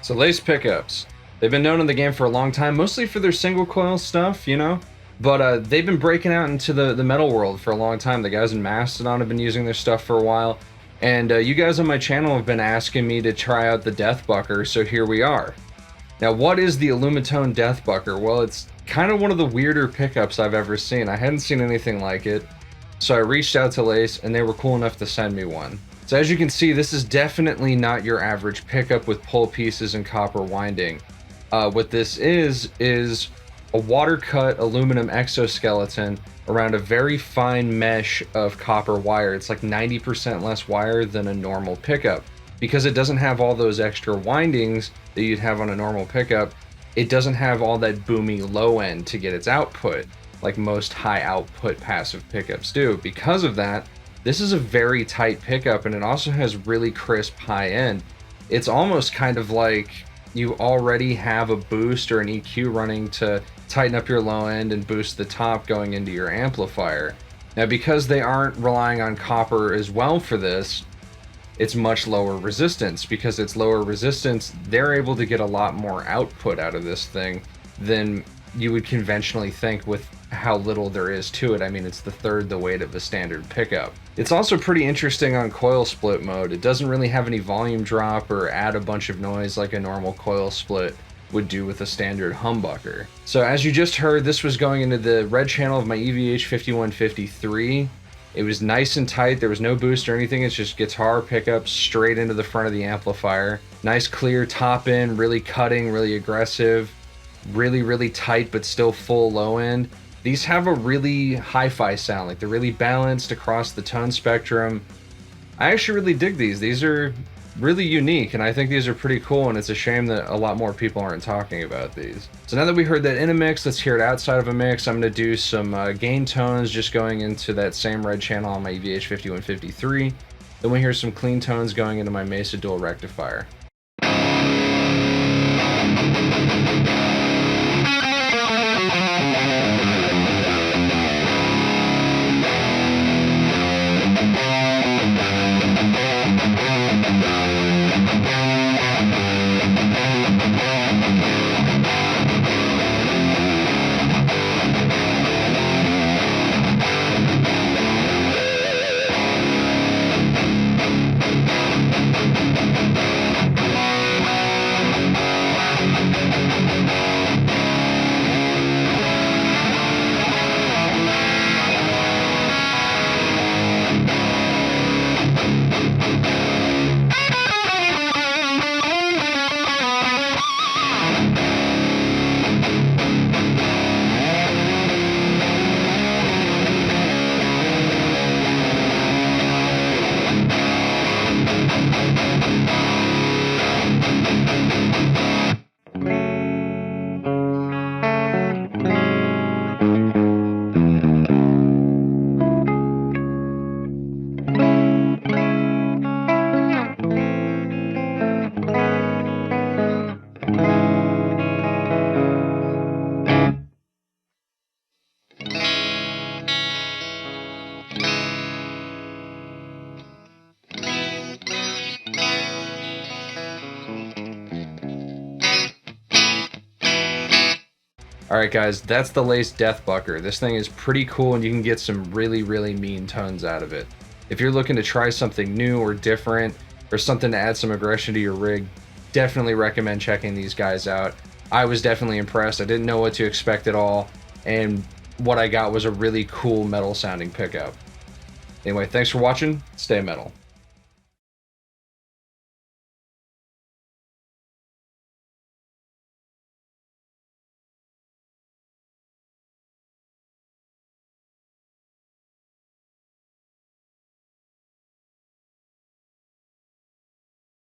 So Lace pickups. They've been known in the game for a long time, mostly for their single coil stuff, you know? But they've been breaking out into the metal world for a long time. The guys in Mastodon have been using their stuff for a while. And you guys on my channel have been asking me to try out the Deathbucker, so here we are. Now, what is the Alumitone Deathbucker? Well, it's kind of one of the weirder pickups I've ever seen. I hadn't seen anything like it. So I reached out to Lace, and they were cool enough to send me one. So as you can see, this is definitely not your average pickup with pull pieces and copper winding. What this is a water-cut aluminum exoskeleton around a very fine mesh of copper wire. It's like 90% less wire than a normal pickup. Because it doesn't have all those extra windings that you'd have on a normal pickup, it doesn't have all that boomy low end to get its output, like most high output passive pickups do. Because of that, this is a very tight pickup, and it also has really crisp high end. It's almost kind of like you already have a boost or an EQ running to tighten up your low end and boost the top going into your amplifier. Now, because they aren't relying on copper as well for this, it's much lower resistance. Because it's lower resistance, they're able to get a lot more output out of this thing than you would conventionally think with how little there is to it. I mean, it's the third the weight of a standard pickup. It's also pretty interesting on coil split mode. It doesn't really have any volume drop or add a bunch of noise like a normal coil split would do with a standard humbucker. So as you just heard, this was going into the red channel of my EVH 5153. It was nice and tight. There was no boost or anything. It's just guitar pickup straight into the front of the amplifier. Nice clear top end, really cutting, really aggressive, really tight but still full low end. These have a really hi-fi sound, like they're really balanced across the tone spectrum. I actually really dig these. These are really unique, and I think these are pretty cool, and it's a shame that a lot more people aren't talking about these. So now that we heard that in a mix, let's hear it outside of a mix. I'm going to do some gain tones just going into that same red channel on my EVH 5153. Then we hear some clean tones going into my Mesa Dual Rectifier. Alright guys, that's the Lace Deathbucker. This thing is pretty cool, and you can get some really mean tones out of it. If you're looking to try something new or different, or something to add some aggression to your rig, definitely recommend checking these guys out. I was definitely impressed. I didn't know what to expect at all, and what I got was a really cool metal sounding pickup. Anyway, thanks for watching. Stay metal.